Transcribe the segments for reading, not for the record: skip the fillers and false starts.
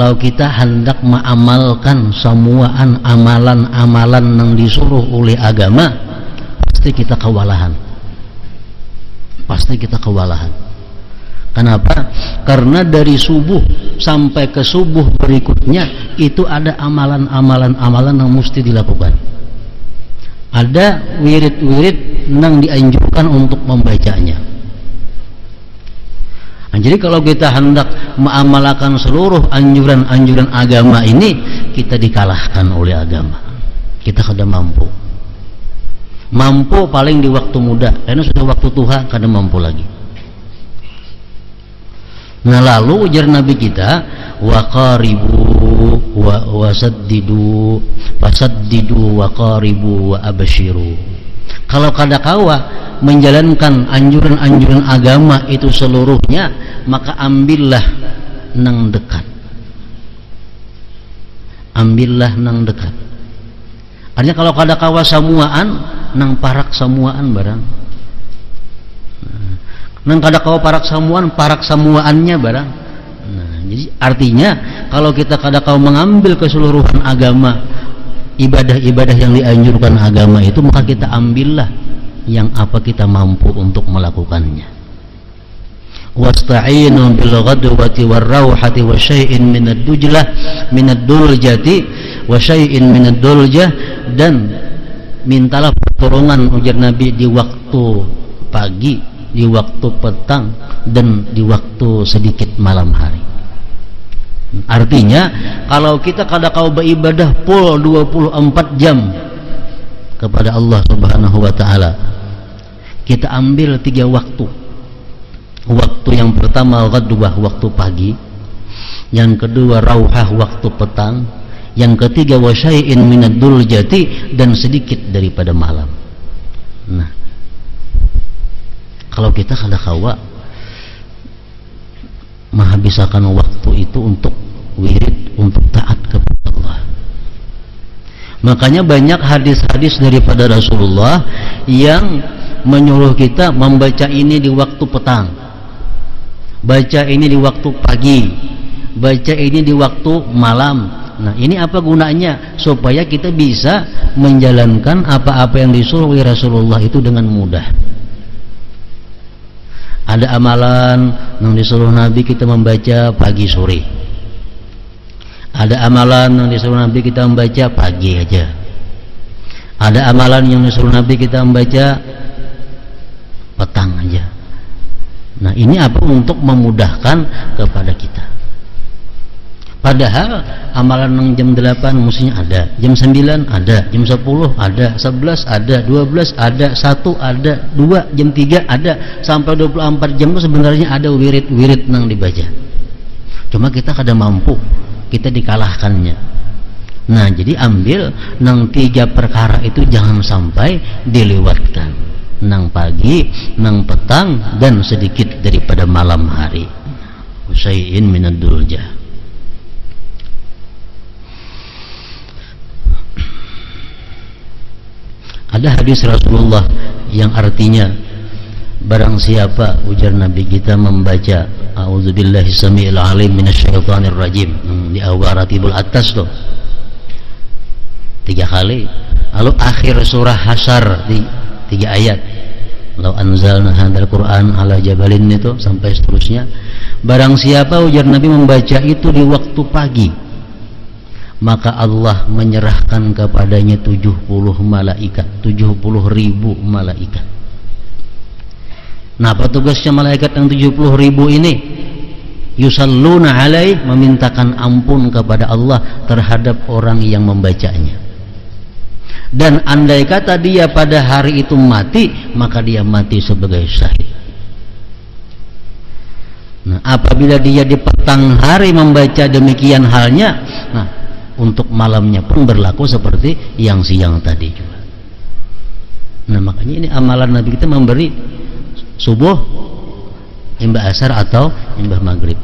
kalau kita hendak mengamalkan semuaan amalan-amalan yang disuruh oleh agama, pasti kita kewalahan. Pasti kita kewalahan. Kenapa? Karena dari subuh sampai ke subuh berikutnya itu ada amalan-amalan yang mesti dilakukan. Ada wirid-wirid yang dianjurkan untuk membacanya. Nah, jadi kalau kita hendak mengamalkan seluruh anjuran-anjuran agama ini, kita dikalahkan oleh agama. Kita kada mampu. Mampu paling di waktu muda, karena sudah waktu tua kada mampu lagi. Nah, lalu ujar Nabi kita, waqaribu wasaddidu fasaddidu waqaribu wa abshiru. Kalau kada kawa menjalankan anjuran-anjuran agama itu seluruhnya, maka ambillah nang dekat. Ambillah nang dekat. Artinya kalau kada kawa samuaan, nang parak samuaan barang. Nang kada kawa parak samuaannya barang. Nah, jadi artinya kalau kita kada kawa mengambil keseluruhan agama, ibadah-ibadah yang dianjurkan agama itu, maka kita ambillah yang apa kita mampu untuk melakukannya. Wasta'inu bil ghadwati war rauhati wa syai'in min ad-dujlah min ad-duljati wa syai'in min ad-duljah, dan mintalah pertolongan ujar Nabi di waktu pagi, di waktu petang, dan di waktu sedikit malam hari. Artinya kalau kita kada kau beribadah full 24 jam kepada Allah Subhanahu wa taala, kita ambil 3 waktu. Waktu yang pertama ghadwah, waktu pagi, yang kedua rauhah, waktu petang, yang ketiga wasyai'in minad duljati, dan sedikit daripada malam. Nah, kalau kita kada kawa menghabiskan waktu itu untuk wirid, untuk taat kepada Allah. Makanya banyak hadis-hadis daripada Rasulullah yang menyuruh kita membaca ini di waktu petang, baca ini di waktu pagi, baca ini di waktu malam. Nah, ini apa gunanya? Supaya kita bisa menjalankan apa-apa yang disuruh oleh Rasulullah itu dengan mudah. Ada amalan yang disuruh Nabi kita membaca pagi sore. Ada amalan yang disuruh Nabi kita membaca pagi aja. Ada amalan yang disuruh Nabi kita membaca petang aja. Nah, ini apa? Untuk memudahkan kepada kita. Padahal amalan yang jam 8 mestinya ada, jam 9 ada, jam 10 ada, 11 ada, 12 ada, 1 ada, 2, jam 3 ada, sampai 24 jam itu sebenarnya ada wirid-wirid yang dibaca. Cuma kita kada mampu, kita dikalahkannya. Nah, jadi ambil nang 3 perkara itu jangan sampai dilewatkan. Nang pagi, nang petang, dan sedikit daripada malam hari. Syai'in minad duljah. Ada hadis Rasulullah yang artinya barang siapa, ujar Nabi kita, membaca a'udzubillahi samiil alim minasyaitonir rajim di awal ratibul atas tuh 3 kali, lalu akhir surah Hasyr di 3 ayat, law anzalna hadzal Qur'an ala jabalin, itu sampai seterusnya. Barang siapa, ujar Nabi, membaca itu di waktu pagi, maka Allah menyerahkan kepadanya 70 malaikat, 70.000 malaikat. Nah, apa tugasnya malaikat yang 70.000 ini? Yusalluna alaih, memintakan ampun kepada Allah terhadap orang yang membacanya. Dan andai kata dia pada hari itu mati, maka dia mati sebagai syahid. Nah, apabila dia di petang hari membaca demikian halnya, nah, untuk malamnya pun berlaku seperti yang siang tadi juga. Nah, makanya ini amalan Nabi kita memberi subuh, imbah asar atau imbah maghrib.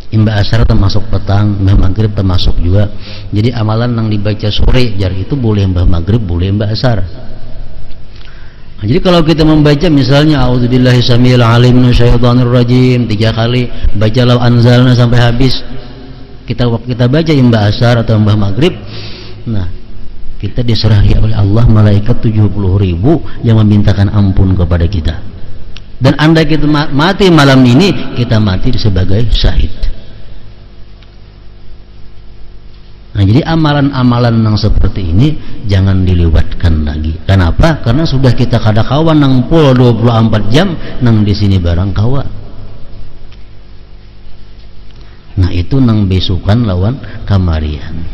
Imbah asar termasuk petang, imbah maghrib termasuk juga. Jadi amalan yang dibaca sore jar itu boleh imbah maghrib, boleh imbah asar. Nah, jadi kalau kita membaca misalnya a'udzubillahi samiil alim minasyaitonir rajim 3 kali, baca law anzalna sampai habis, kita baca imbah asar atau imbah maghrib, nah kita diserahi oleh Allah malaikat 70.000 yang memintakan ampun kepada kita. Dan andai kita mati malam ini, kita mati sebagai syahid. Nah, jadi amalan-amalan yang seperti ini jangan dilewatkan lagi. Kenapa? Karena sudah kita kada kawan nang pol 24 jam nang di sini barang kawa. Nah, itu nang besukan lawan kamarian.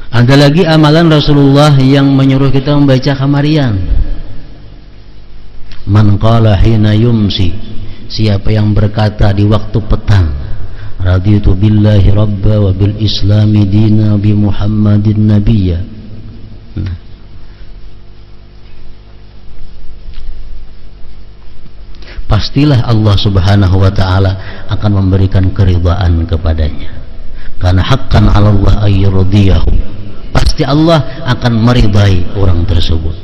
Ada lagi amalan Rasulullah yang menyuruh kita membaca kamarian. Man qala hina yumsi, siapa yang berkata di waktu petang, raditu billahi rabba wa bil islami dina bi muhammadin nabiyya. Nah, pastilah Allah subhanahu wa ta'ala akan memberikan keridhaan kepadanya, karena haqqan 'ala Allah ayyurdiyahu, pasti Allah akan meridai orang tersebut.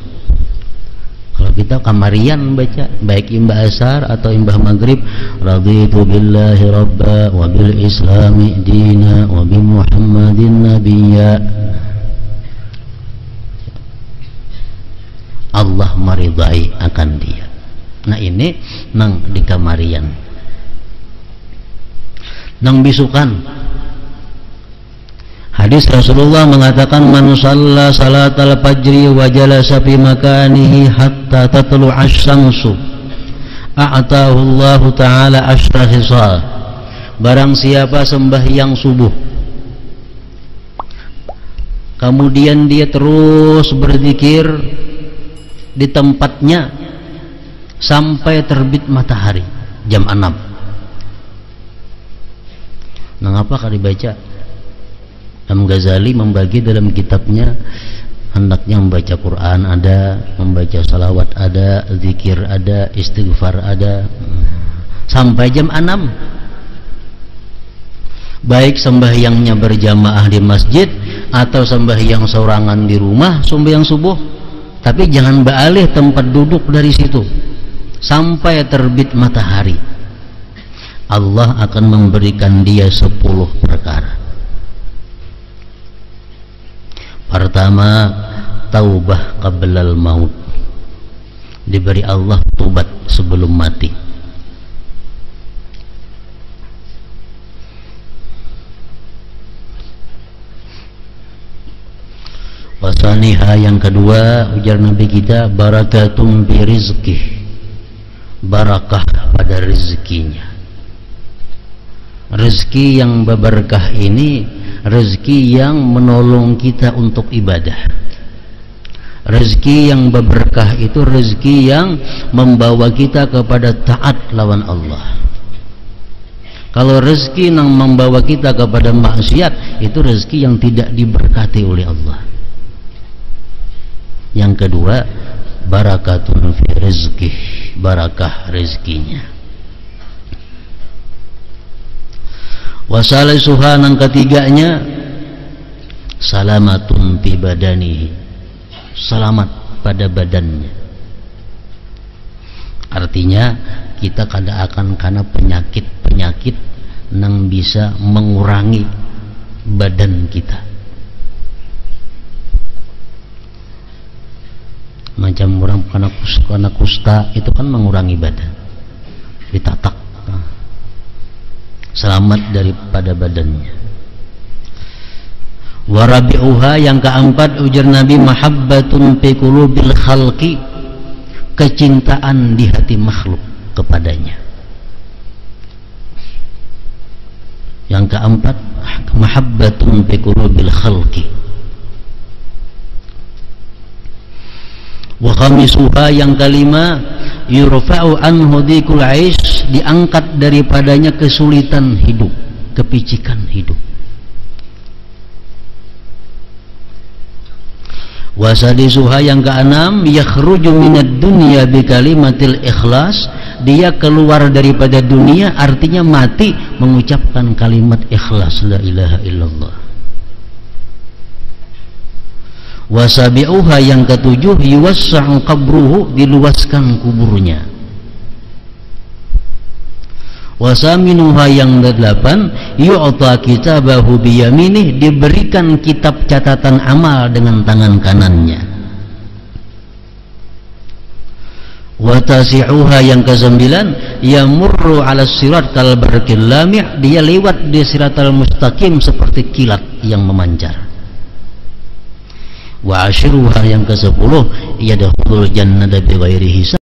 Kalau kita kamarian baca baik imbah asar atau imbah maghrib, raditu billahi rabba wa bil islami dina wa bi muhammadin nabiyya, Allah meridai akan dia. Nah, ini nang di kamarian. Nang bisukan, hadis Rasulullah mengatakan, man shalla salatal fajri wa jalasa fi makanihi hatta tatlu asy-syamsu a'tahu Allah taala asyra hisal. Barang siapa sembahyang subuh kemudian dia terus berzikir di tempatnya sampai terbit matahari jam 6. Nah, apa kalau dibaca? Imam Ghazali membagi dalam kitabnya, hendaknya membaca Quran ada, membaca salawat ada, zikir ada, istighfar ada, sampai jam 6. Baik sembahyangnya berjamaah di masjid atau sembahyang seorangan di rumah, sembahyang subuh, tapi jangan beralih tempat duduk dari situ sampai terbit matahari. Allah akan memberikan dia 10 perkara. Pertama, taubah qablal maut, diberi Allah tobat sebelum mati. Wasaniha, yang kedua, ujar Nabi kita, barakatum bi rizqih, barakah pada rezekinya. Rezeki yang berberkah ini rezeki yang menolong kita untuk ibadah. Rezeki yang berberkah itu rezeki yang membawa kita kepada taat lawan Allah. Kalau rezeki yang membawa kita kepada maksiat, itu rezeki yang tidak diberkati oleh Allah. Yang kedua, barakatun fi rizqih, barakah rezekinya. Wasalisuha, yang ketiganya, salamatun fi badanihi, selamat pada badannya. Artinya kita kada akan karena penyakit-penyakit yang bisa mengurangi badan kita. Macam orang kena kusta itu kan mengurangi badan, ditatak, selamat daripada badannya. Warabi'uha, yang keempat, ujar Nabi, mahabbatun fi qulubil khalqi, kecintaan di hati makhluk kepadanya. Yang keempat, mahabbatun fi qulubil khalqi. Wa khamisuha, yang kelima, yurfa'u anhu dhikul aish, diangkat daripadanya kesulitan hidup, kepicikan hidup. Wasadisuha, yang keenam, yakhruju minad dunya bi kalimatil ikhlas, dia keluar daripada dunia, artinya mati mengucapkan kalimat ikhlas, la ilaha illallah. Wasabi'uha, yang ketujuh, yuwassa'u qabruhu, diluaskan kuburnya. Wasaminuha yang kedelapan, yu'ta kitabahu biyaminih, diberikan kitab catatan amal dengan tangan kanannya. Watasi'uha yang kesembilan, yamurru ala sirat kal barqil lami', dia lewat di siratal mustaqim seperti kilat yang memancar. Wa ashiruha yang ke-10, yadkhulul jannata bighairi hisab,